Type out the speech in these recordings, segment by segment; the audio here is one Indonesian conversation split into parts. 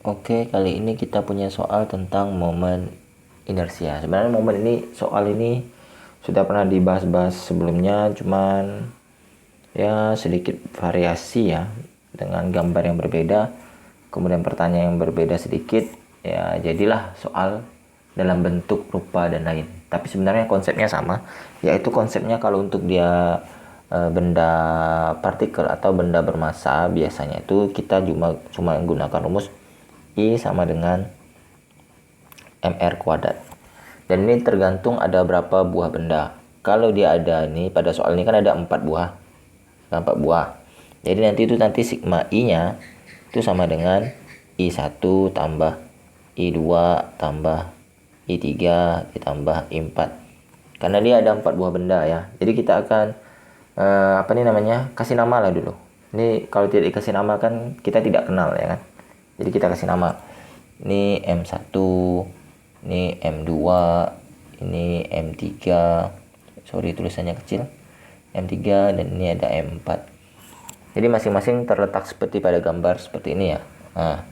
Oke, kali ini kita punya soal tentang momen inersia. Sebenarnya soal ini sudah pernah dibahas-bahas sebelumnya, cuman ya sedikit variasi ya, dengan gambar yang berbeda, kemudian pertanyaan yang berbeda sedikit, ya jadilah soal dalam bentuk, rupa, dan lain. Tapi sebenarnya konsepnya sama, yaitu konsepnya kalau untuk dia benda partikel atau benda bermassa, biasanya itu kita cuma menggunakan rumus I sama dengan mr kuadrat. Dan ini tergantung ada berapa buah benda. Kalau dia ada ini, pada soal ini kan ada 4 buah. Jadi nanti sigma I-nya itu sama dengan I1 tambah I2 tambah I3 ditambah I4. Karena dia ada 4 buah benda ya. Jadi kita akan kasih nama lah dulu. Ini kalau tidak dikasih nama kan kita tidak kenal ya kan. Jadi kita kasih nama. Ini M1, ini M2, ini M3. Sorry tulisannya kecil. M3 dan ini ada M4. Jadi masing-masing terletak seperti pada gambar seperti ini ya. Nah,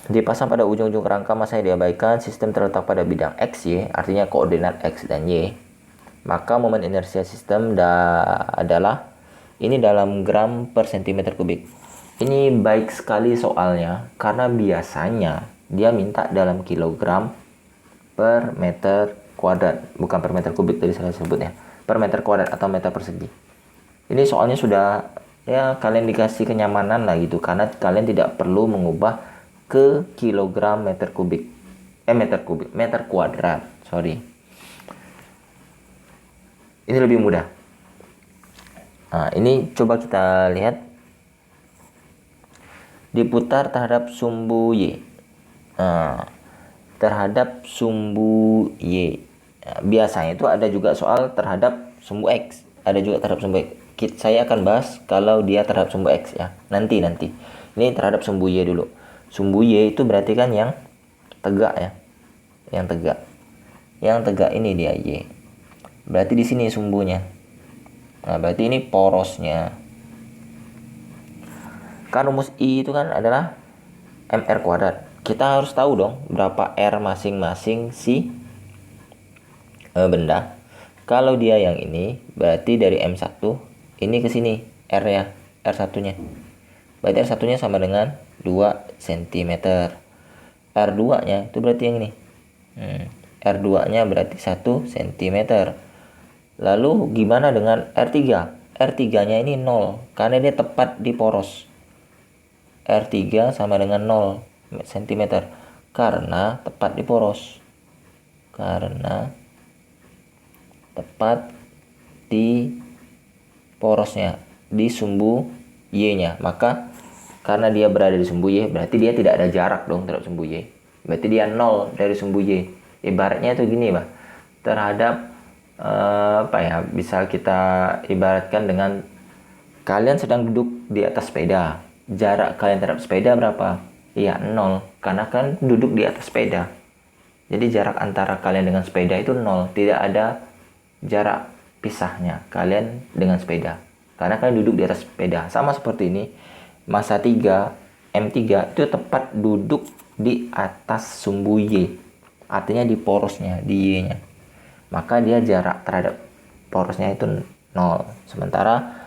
dipasang pada ujung-ujung kerangka massa yang diabaikan, sistem terletak pada bidang X, Y, artinya koordinat X dan Y. Maka momen inersia sistem adalah ini dalam gram per centimeter kubik. Ini baik sekali soalnya karena biasanya dia minta dalam kilogram per meter kuadrat, bukan per meter kubik tadi saya sebutnya, per meter kuadrat atau meter persegi. Ini soalnya sudah ya kalian dikasih kenyamanan lah gitu, karena kalian tidak perlu mengubah ke kilogram meter kuadrat. Sorry. Ini lebih mudah. Nah, ini coba kita lihat. Diputar terhadap sumbu Y. Nah, terhadap sumbu Y. Nah, biasanya itu ada juga soal terhadap sumbu X. Ada juga terhadap sumbu X. Saya akan bahas kalau dia terhadap sumbu X ya. Nanti. Ini terhadap sumbu Y dulu. Sumbu Y itu berarti kan yang tegak ya. Yang tegak ini dia Y. Berarti di sini sumbunya. Nah, berarti ini porosnya. Kan rumus I itu kan adalah mr kuadrat. Kita harus tahu dong berapa R masing-masing si benda. Kalau dia yang ini, berarti dari M1 ini ke sini R ya, R1-nya. Berarti R1-nya sama dengan 2 cm. R2-nya itu berarti yang ini. R2-nya berarti 1 cm. Lalu gimana dengan R3? R3-nya ini 0 karena dia tepat di poros. R3 sama dengan 0 cm karena tepat di poros. Karena tepat di porosnya, di sumbu Y-nya. Maka karena dia berada di sumbu Y, berarti dia tidak ada jarak dong terhadap sumbu Y. Berarti dia 0 dari sumbu Y. Ibaratnya itu gini, Pak. Terhadap bisa kita ibaratkan dengan kalian sedang duduk di atas sepeda. Jarak kalian terhadap sepeda berapa? Iya, 0. Karena kan duduk di atas sepeda. Jadi jarak antara kalian dengan sepeda itu 0. Tidak ada jarak pisahnya kalian dengan sepeda. Karena kalian duduk di atas sepeda. Sama seperti ini. Massa 3, M3 itu tepat duduk di atas sumbu Y. Artinya di porosnya, di Y-nya. Maka dia jarak terhadap porosnya itu 0. Sementara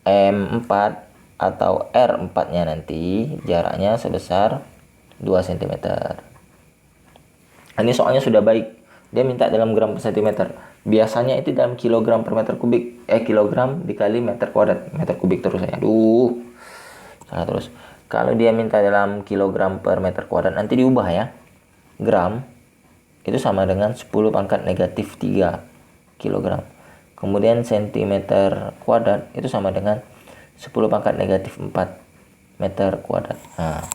M4 atau R4-nya nanti jaraknya sebesar 2 cm. Ini soalnya sudah baik. Dia minta dalam gram per centimeter. Biasanya itu dalam kilogram per meter kubik. Kilogram dikali meter kuadrat. Meter kubik terus saya. Salah terus. Kalau dia minta dalam kilogram per meter kuadrat, nanti diubah ya. Gram itu sama dengan 10 pangkat negatif 3 kilogram. Kemudian centimeter kuadrat itu sama dengan 10 pangkat negatif 4 meter kuadrat. Nah,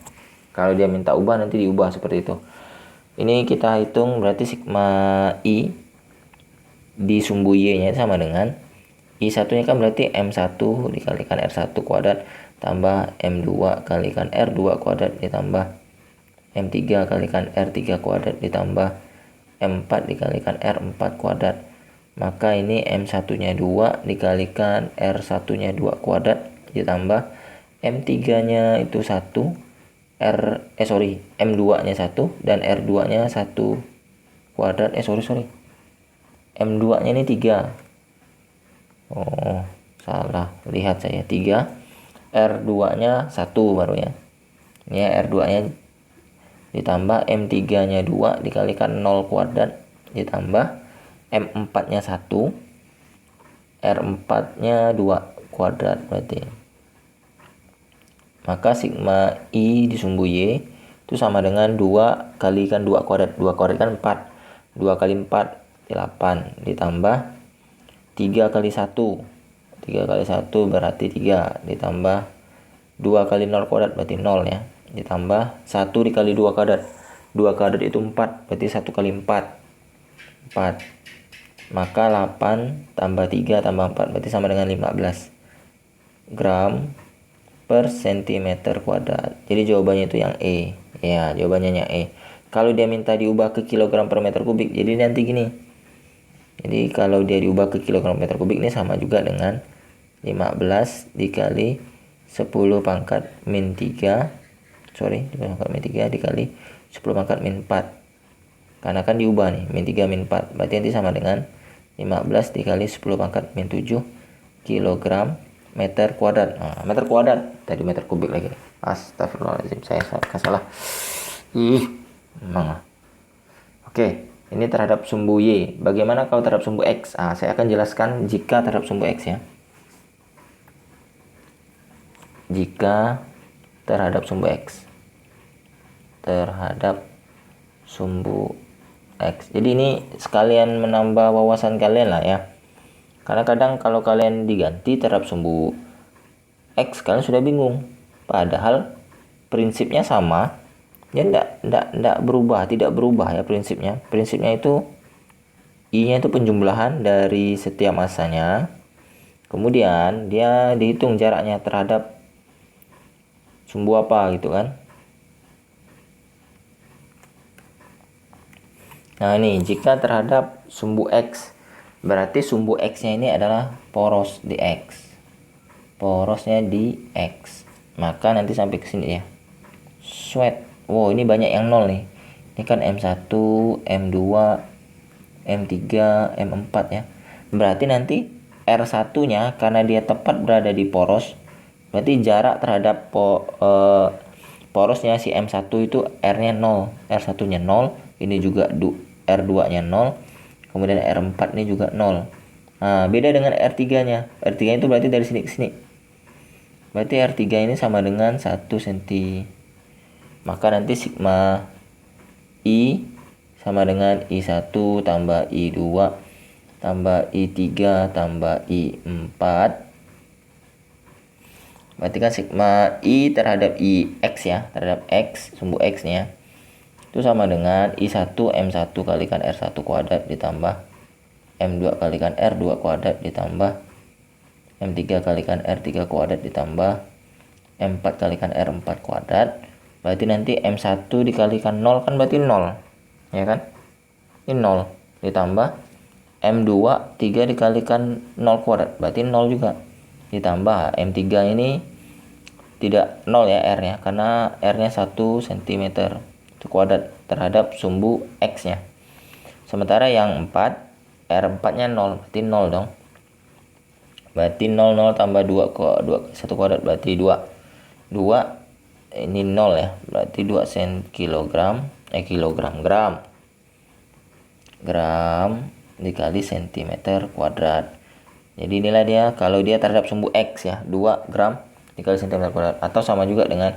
kalau dia minta ubah nanti diubah seperti itu. Ini kita hitung berarti sigma I di sumbu Y-nya sama dengan I1-nya kan berarti M1 dikalikan R1 kuadrat tambah M2 kalikan R2 kuadrat ditambah M3 kalikan R3 kuadrat ditambah M4 dikalikan R4 kuadrat. Maka ini M1-nya 2 dikalikan R1-nya 2 kuadrat ditambah M3-nya itu 1 M2 nya 1 dan R2 nya 1 kuadrat. M2 nya ini 3. Oh, salah lihat saya, 3. R2 nya 1 baru ya. Ini R2 nya ditambah M3 nya 2 dikalikan 0 kuadrat ditambah M4 nya 1, R4 nya 2 kuadrat berarti. Maka sigma I di sumbu Y itu sama dengan 2 kalikan 2 kuadrat. 2 kuadrat kan 4. 2 kali 4 8 ditambah 3 kali 1. 3 kali 1 berarti 3 ditambah 2 kali 0 kuadrat berarti 0 ya. Ditambah 1 dikali 2 kuadrat. 2 kuadrat itu 4 berarti 1 kali 4. 4. Maka 8 tambah 3 tambah 4 berarti sama dengan 15 gram per centimeter kuadrat. Jadi jawabannya itu yang E. Ya, jawabannya yang E. Kalau dia minta diubah ke kilogram per meter kubik, jadi nanti gini. Jadi kalau dia diubah ke kilogram per meter kubik ini sama juga dengan 15 dikali 10 pangkat min 3. 10 pangkat min 3 dikali 10 pangkat min 4. Karena kan diubah nih, min 3 min 4. Berarti nanti sama dengan 15 dikali 10 pangkat min 7 kilogram meter kuadrat. Nah, meter kuadrat tadi meter kubik lagi. Astagfirullahaladzim, saya salah. Memang. Oke, ini terhadap sumbu Y. Bagaimana kalau terhadap sumbu X? Saya akan jelaskan jika terhadap sumbu X ya. Jika terhadap sumbu X. Terhadap sumbu X. Jadi ini sekalian menambah wawasan kalian lah ya. Karena kadang kalau kalian diganti terhadap sumbu X, kalian sudah bingung. Padahal prinsipnya sama. Ya tidak berubah ya prinsipnya. Prinsipnya itu I-nya itu penjumlahan dari setiap masanya. Kemudian dia dihitung jaraknya terhadap sumbu apa gitu kan. Nah ini jika terhadap sumbu X, berarti sumbu X-nya ini adalah poros di X. Porosnya di X. Maka nanti sampai ke sini ya. Sweat. Wow, ini banyak yang nol nih. Ini kan M1, M2, M3, M4 ya. Berarti nanti R1-nya karena dia tepat berada di poros, berarti jarak terhadap porosnya si M1 itu R-nya 0. R1-nya 0. Ini juga R2-nya 0. Kemudian R4 ini juga 0. Nah, beda dengan R3-nya. R3 itu berarti dari sini ke sini. Berarti R3 ini sama dengan 1 cm. Maka nanti sigma I sama dengan I1 tambah I2 tambah I3 tambah I4. Berarti kan sigma I terhadap IX ya. Terhadap X, sumbu X-nya. Itu sama dengan I1 M1 kalikan R1 kuadrat ditambah M2 kalikan R2 kuadrat ditambah M3 kalikan R3 kuadrat ditambah M4 kalikan R4 kuadrat. Berarti nanti M1 dikalikan 0 kan berarti 0. Ya kan? Ini 0 ditambah M2 3 dikalikan 0 kuadrat berarti 0 juga. Ditambah M3 ini tidak 0 ya R-nya karena R-nya 1 cm kuadrat terhadap sumbu X-nya. Sementara yang 4 R4-nya 0 berarti 0 dong. Berarti 0 0 tambah 2 1 kuadrat berarti 2. 2 ini 0 ya. Berarti 2 gram dikali centimeter kuadrat. Jadi inilah dia kalau dia terhadap sumbu X ya, 2 gram dikali centimeter kuadrat, atau sama juga dengan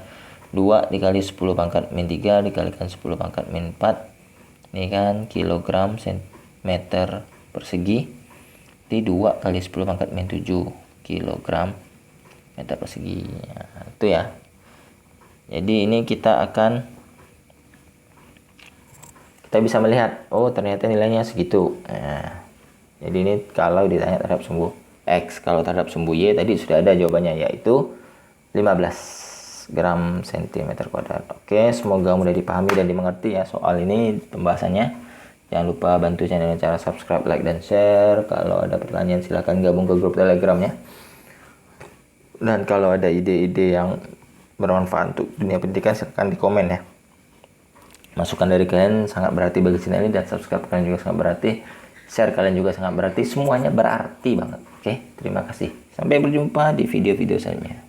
2 dikali 10 pangkat min 3 dikalikan 10 pangkat min 4. Ini kan kilogram centimeter persegi. Jadi 2 kali 10 pangkat min 7 kilogram meter persegi. Nah, itu ya. Jadi ini kita bisa melihat, oh ternyata nilainya segitu. Nah, jadi ini kalau ditanya terhadap sumbu X. Kalau terhadap sumbu Y tadi sudah ada jawabannya, yaitu 15 gram centimeter kuadrat. Oke, semoga mudah dipahami dan dimengerti ya soal ini pembahasannya. Jangan lupa bantu channel dengan cara subscribe, like, dan share. Kalau ada pertanyaan silahkan gabung ke grup Telegram ya. Dan kalau ada ide-ide yang bermanfaat untuk dunia pendidikan, silahkan di komen ya. Masukan dari kalian sangat berarti bagi channel ini, dan subscribe kalian juga sangat berarti, share kalian juga sangat berarti, semuanya berarti banget. Oke, terima kasih. Sampai berjumpa di video-video selanjutnya.